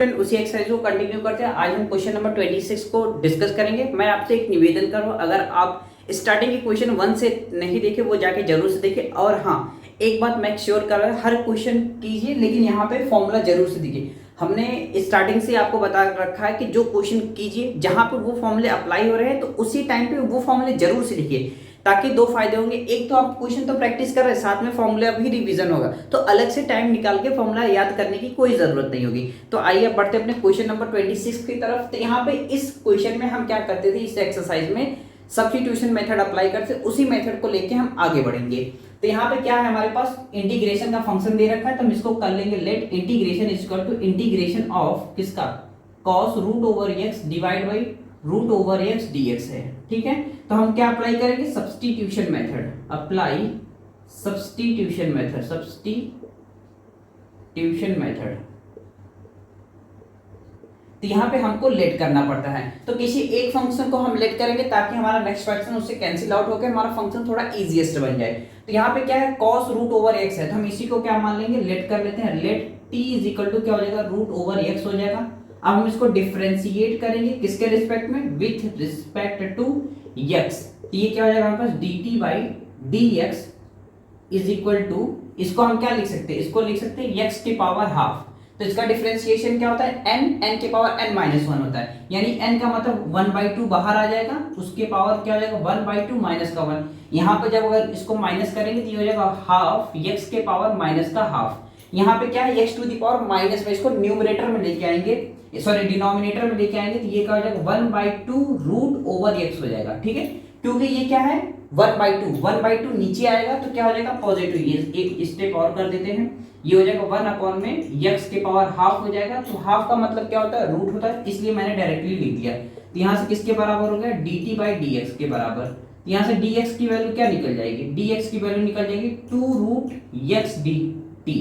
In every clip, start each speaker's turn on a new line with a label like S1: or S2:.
S1: उसी एक्सरसाइज को कंटिन्यू करते हैं। आज हम क्वेश्चन नंबर 26 को डिस्कस करेंगे। मैं आपसे एक निवेदन करूं, अगर आप स्टार्टिंग के क्वेश्चन 1 से नहीं देखे वो जाके जरूर से देखें। और हाँ, एक बात मैं श्योर कर रहा हूं, हर क्वेश्चन कीजिए लेकिन यहाँ पे फॉर्मूला जरूर से दीजिए। हमने स्टार्टिंग से आपको बता रखा है कि जो क्वेश्चन कीजिए जहां पर वो फॉर्मूले अप्लाई हो रहे हैं तो उसी टाइम पे वो फॉर्मूले जरूर से लिखिए, ताकि दो फायदे होंगे। एक तो आप क्वेश्चन तो प्रैक्टिस कर रहे हैं, साथ में फॉर्मूला भी रिवीजन होगा, तो अलग से टाइम निकाल के फॉर्मूला याद करने की कोई जरूरत नहीं होगी। तो आइए अब बढ़ते अपने क्वेश्चन नंबर 26 की तरफ। तो यहाँ पे इस क्वेश्चन में हम क्या करते थे, इस एक्सरसाइज में सब्स्टिट्यूशन मेथड अप्लाई करते, उसी मेथड को लेके हम आगे बढ़ेंगे। तो यहाँ पे क्या है, हमारे पास इंटीग्रेशन का फंक्शन दे रखा है, तो हम इसको कर लेंगे let integration is equal to integration of किसका, cos root over x divide by root over x dx है। ठीक है, तो हम क्या अप्लाई करेंगे, substitution method, apply substitution method, substitution method. तो यहाँ पे हमको लेट करना पड़ता है, तो किसी एक फंक्शन को हम लेट करेंगे ताकि हमारा नेक्स्ट फ्रैक्शन उससे कैंसिल आउट होकर हमारा फंक्शन थोड़ा इजीएस्ट बन जाए। तो यहाँ पे क्या है, cos रूट ओवर एक्स है, तो हम इसी को क्या मान लेंगे, लेट कर लेते हैं। Let t is equal to क्या हो जाएगा, रूट ओवर एक्स हो जाएगा। अब हम इसको डिफरेंशिएट करेंगे किसके रिस्पेक्ट में, विथ रिस्पेक्ट टू x। ये क्या हो जाएगा हमारे पास, dt by dx is equal to, इसको हम क्या लिख सकते हैं, इसको लिख सकते हैं x की पावर हाफ। तो इसका डिफरेंशिएशन क्या होता है, n के पावर n माइनस 1 होता है, यानी n का मतलब 1/2 बाहर आ जाएगा, उसके पावर क्या हो जाएगा 1/2 माइनस का 1। यहाँ पे जब अगर इसको माइनस करेंगे तो ये हो जाएगा हाफ x के पावर माइनस का हाफ। यहाँ पे क्या है, x to the power minus में, इसको न्यूमरेटर में लेके आएंगे, सॉरी डिनोमिनेटर में लेके आएंगे, तो ये क्या हो जाएगा 1/2 रूट ओवर x हो जाएगा। ठीक है, क्योंकि ये क्या है 1/2 नीचे आएगा तो क्या हो जाएगा पॉजिटिव। ये एक स्टेप और कर देते हैं, ये हो जाएगा 1 अपॉन में x के पावर हाफ हो जाएगा। तो हाफ का मतलब क्या होता है, रूट होता है, इसलिए मैंने डायरेक्टली लिख दिया। तो यहाँ से किसके बराबर हो गया, dt बाई dx के बराबर। तो यहाँ से dx की वैल्यू क्या निकल जाएगी, dx की वैल्यू निकल जाएगी 2 रूट x dt।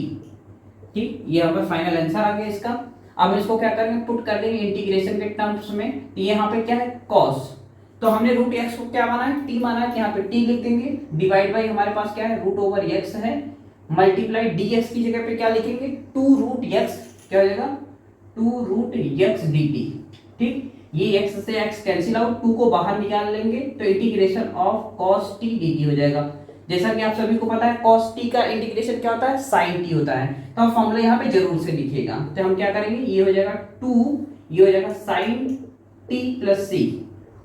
S1: ठीक, ये यहाँ पे फाइनल आंसर आ गया इसका। अब इसको क्या करेंगे, पुट कर देंगे इंटीग्रेशन के टर्म्स में। तो यहाँ पे क्या है cos, तो हमने रूट एक्स को क्या माना है, t माना है, यहाँ पे t लिख देंगे, डिवाइड बाई हमारे पास क्या है रूट ओवर x है, मल्टीप्लाई dx की जगह पे क्या लिखेंगे 2 रूट x, क्या हो जाएगा 2 रूट x dt। ठीक, ये x से x कैंसिल आउट, 2 को बाहर निकाल लेंगे तो integration of cos t dt हो जाएगा। जैसा कि आप सभी को पता है cos t का इंटीग्रेशन क्या होता है, sin t होता है, तो हम फॉर्मूला यहाँ पे जरूर से लिखिएगा। तो हम क्या करेंगे, ये हो जाएगा 2, ये हो जाएगा sin t प्लस c,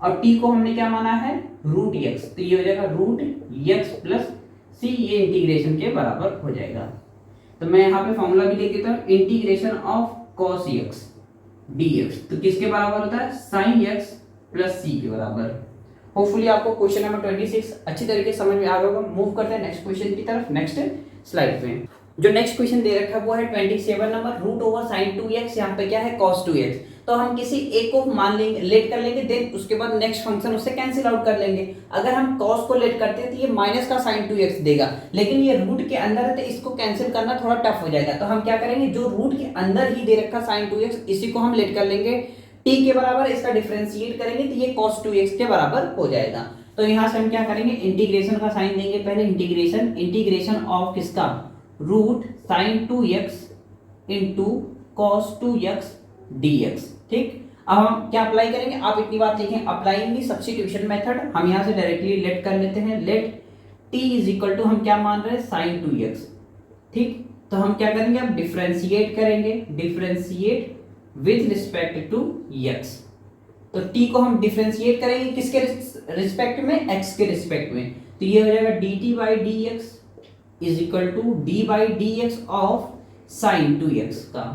S1: और t को हमने क्या माना है रूट x, तो ये हो जाएगा रूट x प्लस c, ये इंटीग्रेशन के बराबर हो जाएगा। तो मैं यहाँ पे फॉर्मूला भी लिख देता हूँ, integration of cos x dx, तो किसके बराबर होता है, sin x प्लस c के बराबर। होपफुली आपको क्वेश्चन नंबर 26 अच्छी तरीके से समझ में आ गया होगा। मूव करते हैं नेक्स्ट क्वेश्चन की तरफ, नेक्स्ट स्लाइड पे। जो नेक्स्ट क्वेश्चन दे रखा है वो है 27 number, root over sin 2x, यहाँ पे क्या है cos 2x। तो हम किसी एक को मान लेंगे, लेट कर लेंगे, देन उसके बाद नेक्स्ट फंक्शन उससे कैंसिल आउट कर लेंगे। अगर हम cos को लेट करते हैं तो ये माइनस का sin 2x देगा, लेकिन ये रूट के अंदर है तो इसको कैंसिल करना थोड़ा टफ हो जाएगा। तो हम क्या करेंगे, जो रूट के अंदर ही दे रखा sin 2x, इसी को हम लेट कर लेंगे t के बराबर, इसका डिफरेंशिएट करेंगे तो ये cos 2x के बराबर हो जाएगा। तो यहाँ से हम क्या करेंगे, इंटीग्रेशन का साइन देंगे पहले, इंटीग्रेशन ऑफ किसका, root sin 2x into cos 2x dx। ठीक, अब हम क्या अप्लाई करेंगे, आप इतनी बात लिखें, अप्लाइंग दी सब्स्टिट्यूशन मेथड। हम यहाँ से डायरेक्टली लेट कर लेते हैं, let t is equal to, हम क्या मान रहे हैं sin 2x। ठीक, तो हम क्या करेंगे, अब डिफरेंशिएट करेंगे, differentiate with respect to x। तो t को हम डिफरेंशिएट करेंगे किसके रिस्पेक्ट में, x के रिस्पेक्ट में। तो ये हो जाएगा dt by dx is equal to d by dx of sin 2x का।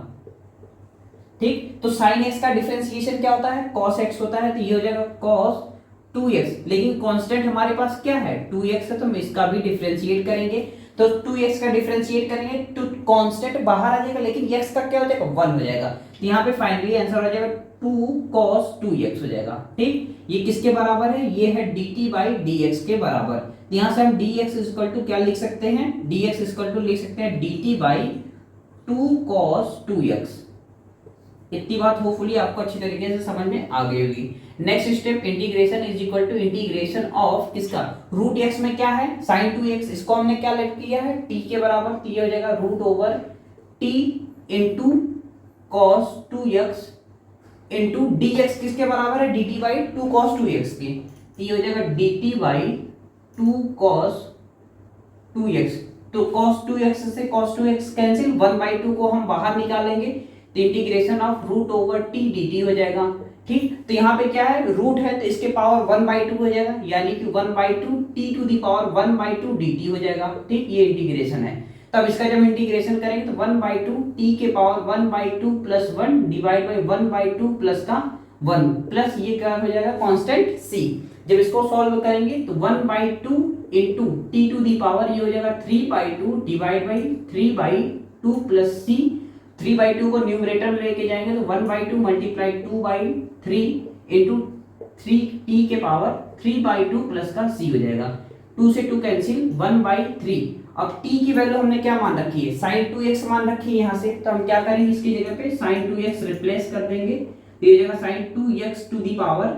S1: ठीक, तो sin x का डिफरेंशिएशन क्या होता है, cos x होता है, तो ये हो जाएगा cos 2x, लेकिन कांस्टेंट हमारे पास क्या है 2x है, तो हम इसका भी डिफरेंशिएट करेंगे। तो 2x का डिफरेंशिएट करेंगे तो कांस्टेंट बाहर आ जाएगा, लेकिन x का क्या हो जाएगा 1 हो जाएगा। तो यहाँ पे फाइनली आंसर हो जाएगा 2 cos 2x हो जाएगा। ठीक, ये किसके बराबर है, ये है dt बाई dx के बराबर। यहाँ से हम dx इक्वल टू क्या लिख सकते हैं, dx इक्वल टू लिख सकते हैं dt बाई 2 cos 2x। इतनी बात होपफुली आपको अच्छी तरीके से समझ में आ गई होगी। Next step, integration is equal to integration of किसका, रूट x में क्या है sin 2x, इसको हमने क्या लेट किया है t के बराबर, तो ये हो जाएगा root over t into cos 2x into d x किसके बराबर है, d t by two cos two x की, तो ये हो जाएगा d t by two cos two x. तो cos 2x से cos 2x कैंसिल, 1/2 को हम बाहर निकालेंगे तो integration of root over t dt हो जाएगा। ठीक, तो यहाँ पे क्या है, रूट है तो इसके पावर 1/2 हो जाएगा, यानी कि 1/2 t to the power 1/2 dt हो जाएगा। ठीक, ये इंटीग्रेशन है। तब इसका जब इंटीग्रेशन करेंगे तो 1/2 t के power 1/2 plus 1 divide by 1/2 plus का 1 प्लस ये क्या हो जाएगा कांस्टेंट c। जब इसको सॉल्व करेंगे तो 1/2 into t to the power ये हो जाएगा 3/2 डिवाइड बाई 3/2 प्लस c। 3/2 को न्यूमरेटर में लेके जाएंगे तो 1/2 मल्टीप्लाई 2/3 इंटू 3t के पावर 3/2 प्लस का c हो जाएगा। 2 से 2 कैंसिल, 1/3। अब t की वैल्यू हमने क्या मान रखी है, sin 2x मान रखी है यहाँ से, तो हम क्या करेंगे इसकी जगह पे sin 2x रिप्लेस कर देंगे, तो ये हो जाएगा sin 2x to the power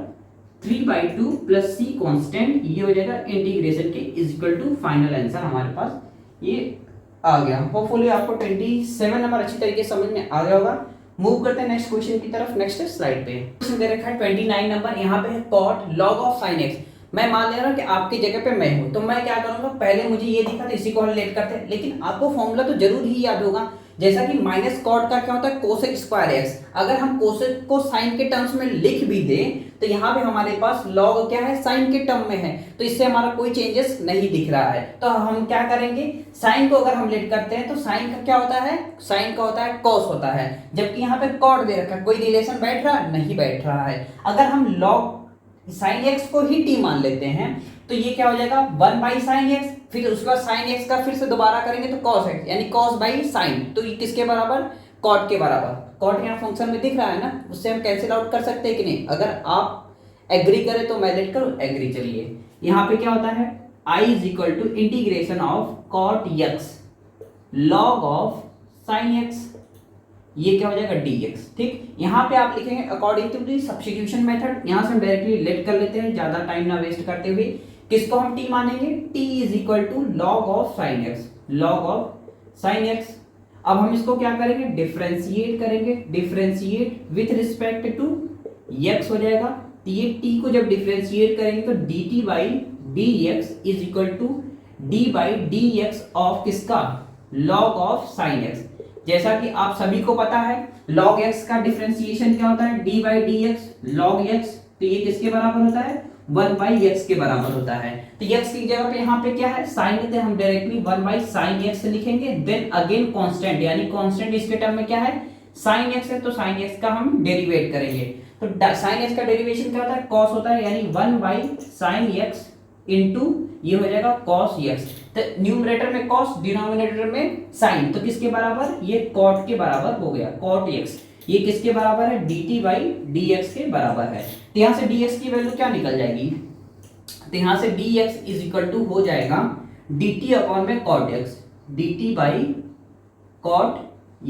S1: 3/2 plus c constant, ये हो जाएगा इंटीग्रेशन के is equal to final answer हमारे पास ये आ गया। होपफुली आपको 27 नंबर अच्छी तरीके से समझ में आ गया होगा। मूव करते हैं नेक्स्ट क्वेश्चन की तरफ। नेक्स्ट स्लाइड पे क्वेश्चन दे रखा है 29 नंबर, यहाँ पे है cot log of sin x। मैं मान ले रहा हूँ कि आपकी जगह पे मैं हूँ, तो मैं क्या करूंगा, पहले मुझे ये दिखा था इसी को हम लेट करते हैं, लेकिन आपको फॉर्मूला तो जरूर ही याद होगा, जैसा कि माइनस कॉट का क्या होता है कोसेक स्क्वायर एक्स। अगर हम कोसेक को साइन के टर्म्स में लिख भी दें तो यहाँ पे हमारे पास लॉग क्या है साइन के टर्म में है, तो इससे हमारा कोई चेंजेस नहीं दिख रहा है। तो हम क्या करेंगे, साइन को अगर हम लेट करते हैं तो साइन का क्या होता है, साइन का होता है कॉस होता है, जबकि यहाँ पे कॉट दे रखा है, कोई रिलेशन बैठ रहा नहीं बैठ रहा है। अगर हम लॉग साइन एक्स को ही टी मान लेते हैं तो ये क्या हो जाएगा 1/sin x, फिर उसके बाद sin x का फिर से दोबारा करेंगे तो cos x, यानी cos बाई साइन, तो ये किसके बराबर, cot के बराबर। cot यहाँ फंक्शन में दिख रहा है ना, उससे हम कैंसिल आउट कर सकते हैं कि नहीं। अगर आप एग्री करें तो मैं लेट करूं, एग्री। चलिए यहाँ पे क्या होता है i is equal to integration of cot x log of sin x, ये क्या हो जाएगा dx। ठीक, यहाँ पे आप लिखेंगे according to the substitution method. यहाँ से हम डायरेक्टली लेट कर लेते हैं ज्यादा टाइम ना वेस्ट करते हुए। किसको हम t मानेंगे, t is equal to log of sine x, log of sine x. अब हम इसको क्या करेंगे, डिफरेंशिएट करेंगे, differentiate with respect to x हो जाएगा। तो ये t को जब डिफरेंशिएट करेंगे तो dt by dx is equal to d by dx of किसका, लॉग ऑफ साइन एक्स। जैसा कि आप सभी को पता है log x का डिफरेंशिएशन क्या होता है, d by dx log x, तो ये किसके बराबर होता है 1/x के बराबर होता है। तो x की जगह पे यहाँ पे क्या है साइन लेते हैं हम, डायरेक्टली 1/sin x लिखेंगे, देन अगेन कांस्टेंट, यानी कांस्टेंट इसके टर्म में क्या है sin x है, तो sin x का हम डेरिवेट करेंगे। तो sin x का डेरिवेशन क्या होता है cos होता है, यानी 1/sin x इंटू ये हो जाएगा cos x। तो न्यूमरेटर में cos, डिनोमिनेटर में sin, तो किसके बराबर, ये cot के बराबर हो गया, cot x। ये किसके बराबर है, dt बाई dx के बराबर है। तो यहाँ से dx की वैल्यू क्या निकल जाएगी, तो यहाँ से dx इज इक्वल टू हो जाएगा dt अपॉन में cot x, dt by cot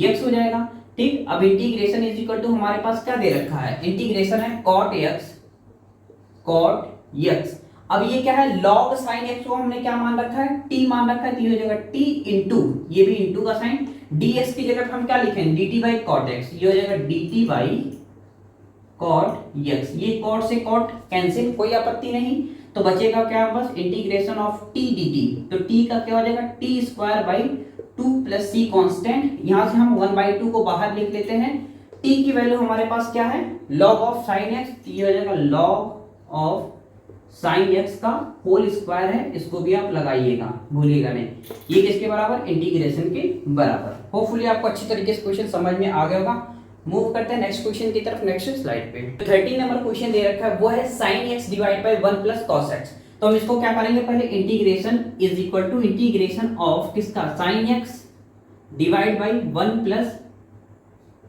S1: x हो जाएगा। ठीक, अब इंटीग्रेशन इज इक्वल टू हमारे पास क्या दे रखा है, इंटीग्रेशन है cot x। अब ये क्या है log sin x को हमने क्या मान रखा है, t मान रखा है, तो ये हो जाएगा t इंटू, ये भी इंटू का साइन, dx की जगह पे हम क्या लिखेंगे dt बाई cot x, ये हो जाएगा dt बाई cot x। ये cot से cot कैंसिल, कोई आपत्ति नहीं, तो बचेगा क्या बस इंटीग्रेशन ऑफ t dt। तो t का क्या हो जाएगा t square by 2 plus c constant, यहाँ से हम 1/2 को बाहर लिख लेते हैं। t की वैल्यू हमारे पास क्या है log ऑफ sin x, ये हो जाएगा log ऑफ साइन x का होल स्क्वायर है, इसको भी आप लगाइएगा, भूलिएगा नहीं। ये किसके बराबर, इंटीग्रेशन के बराबर। होपफुली आपको अच्छी तरीके से क्वेश्चन समझ में आ गया होगा। मूव करते हैं नेक्स्ट क्वेश्चन की तरफ। नेक्स्ट स्लाइड पे 13 नंबर क्वेश्चन दे रखा है, वो है sin x divide by 1 plus cos x। तो हम इसको क्या करेंगे, पहले integration is equal to integration of किसका sin x divide by 1 plus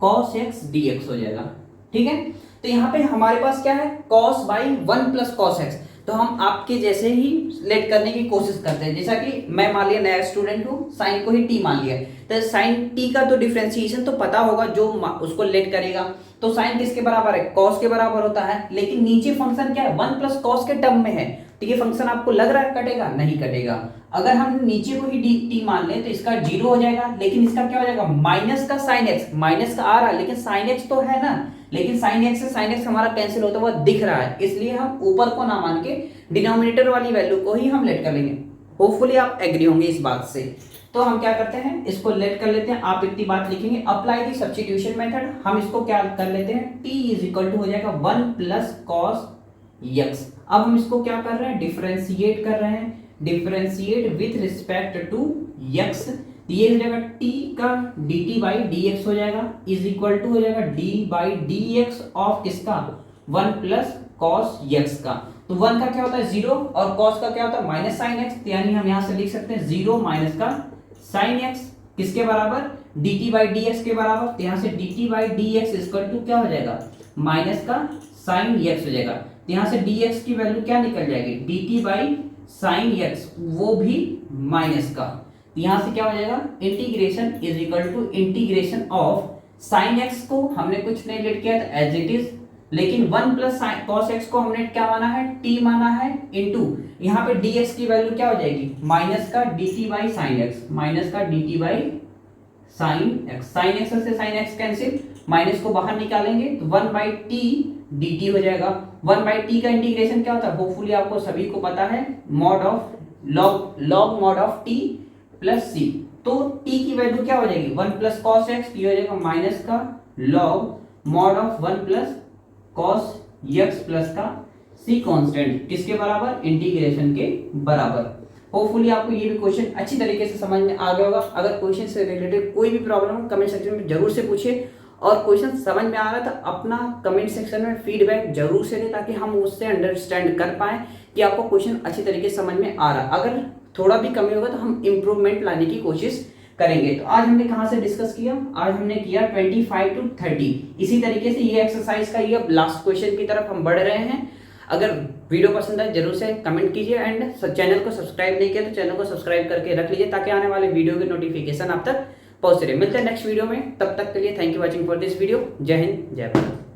S1: cos x dx हो जाएगा। ठीक है, तो यहाँ पे हमारे पास क्या है cos by 1 plus cos x, तो हम आपके जैसे ही लेट करने की कोशिश करते हैं। जैसा कि मैं मान लिया नया स्टूडेंट हूँ, साइन को ही टी मान लिया, तो साइन टी का तो डिफरेंशिएशन तो पता होगा जो उसको लेट करेगा, तो साइन किसके बराबर है, कॉस के बराबर होता है। लेकिन नीचे फंक्शन क्या है 1 प्लस कॉस के टर्म में है, तो ये फंक्शन आपको लग रहा है कटेगा? नहीं कटेगा। अगर हम नीचे को ही डी टी मान लें तो इसका 0 हो जाएगा, लेकिन इसका क्या हो जाएगा? माइनस का साइन एक्स, माइनस का आ रहा है लेकिन साइन एक्स तो है ना, लेकिन साइन एक्स से साइन एक्स हमारा कैंसिल होता हुआ दिख रहा है, इसलिए हम ऊपर को ना मान के डिनोमिनेटर वाली वैल्यू को ही हम लेट कर लेंगे। होपफुली आप एग्री होंगे इस बात से। तो हम क्या करते हैं, इसको लेट कर लेते हैं। आप इतनी बात लिखेंगे, अप्लाई दी सब्स्टिट्यूशन मेथड। हम इसको क्या कर लेते हैं, t इज इक्वल टू हो जाएगा 1 प्लस कॉस यक्स। अब हम इसको क्या कर रहे हैं, डिफरेंशिएट कर रहे हैं, differentiate with respect to x. ये हो जाएगा t का dt बाई dx हो जाएगा इज इक्वल टू हो जाएगा d बाई dx ऑफ किसका, 1 प्लस कॉस यक्स का। तो 1 का क्या होता है 0 और cos का क्या होता है माइनस साइन एक्स, यानी हम यहां से लिख सकते हैं 0 माइनस का साइन एक्स किसके बराबर, dt बाई dx के बराबर। तो यहां से dt by dx equal to क्या हो जाएगा, माइनस का साइन x हो जाएगा। तो यहां से dx की वैल्यू क्या निकल जाएगी, dt बाई साइन x, वो भी माइनस का। तो यहां से क्या हो जाएगा, integration is equal to integration of sine x को हमने कुछ नहीं लेट किया था एज इट इज, लेकिन 1 प्लस कॉस एक्स को हमने क्या माना है, t माना है, इनटू यहाँ पे dx की वैल्यू क्या हो जाएगी, माइनस का dt by sine x, minus का dt by sine x. Sine x से साइन एक्स कैंसिल, माइनस को बाहर निकालेंगे तो 1 बाई टी dt हो जाएगा। 1 बाई टी का इंटीग्रेशन क्या होता है, होपफुली आपको सभी को पता है, mod of log mod of t plus c. तो t की वैल्यू क्या हो जाएगी, 1 प्लस कॉस एक्स, ये हो जाएगा माइनस का log mod of 1 plus cos x plus का सी कांस्टेंट, किसके बराबर, इंटीग्रेशन के बराबर। होपफुली आपको ये भी क्वेश्चन अच्छी तरीके से समझ में आ गया होगा। अगर क्वेश्चन से रिलेटेड कोई भी प्रॉब्लम हो कमेंट सेक्शन में जरूर से पूछिए, और क्वेश्चन समझ में आ रहा है तो अपना कमेंट सेक्शन में फीडबैक जरूर से दें, ताकि हम उससे अंडरस्टैंड कर पाएं कि आपको क्वेश्चन अच्छी तरीके से समझ में आ रहा है। अगर थोड़ा भी कमी होगा तो हम इम्प्रूवमेंट लाने की कोशिश करेंगे। तो आज हमने कहां से डिस्कस किया, आज हमने किया 25 to 30। इसी तरीके से ये एक्सरसाइज का ये लास्ट क्वेश्चन की तरफ हम बढ़ रहे हैं। अगर वीडियो पसंद आए जरूर से कमेंट कीजिए, एंड चैनल को सब्सक्राइब नहीं किया तो चैनल को सब्सक्राइब करके रख लीजिए, ताकि आने वाले वीडियो की नोटिफिकेशन आप तक पहुंच रहे। मिलते हैं नेक्स्ट वीडियो में, तब तक के लिए thank you watching for this video. जय हिंद, जय भारत।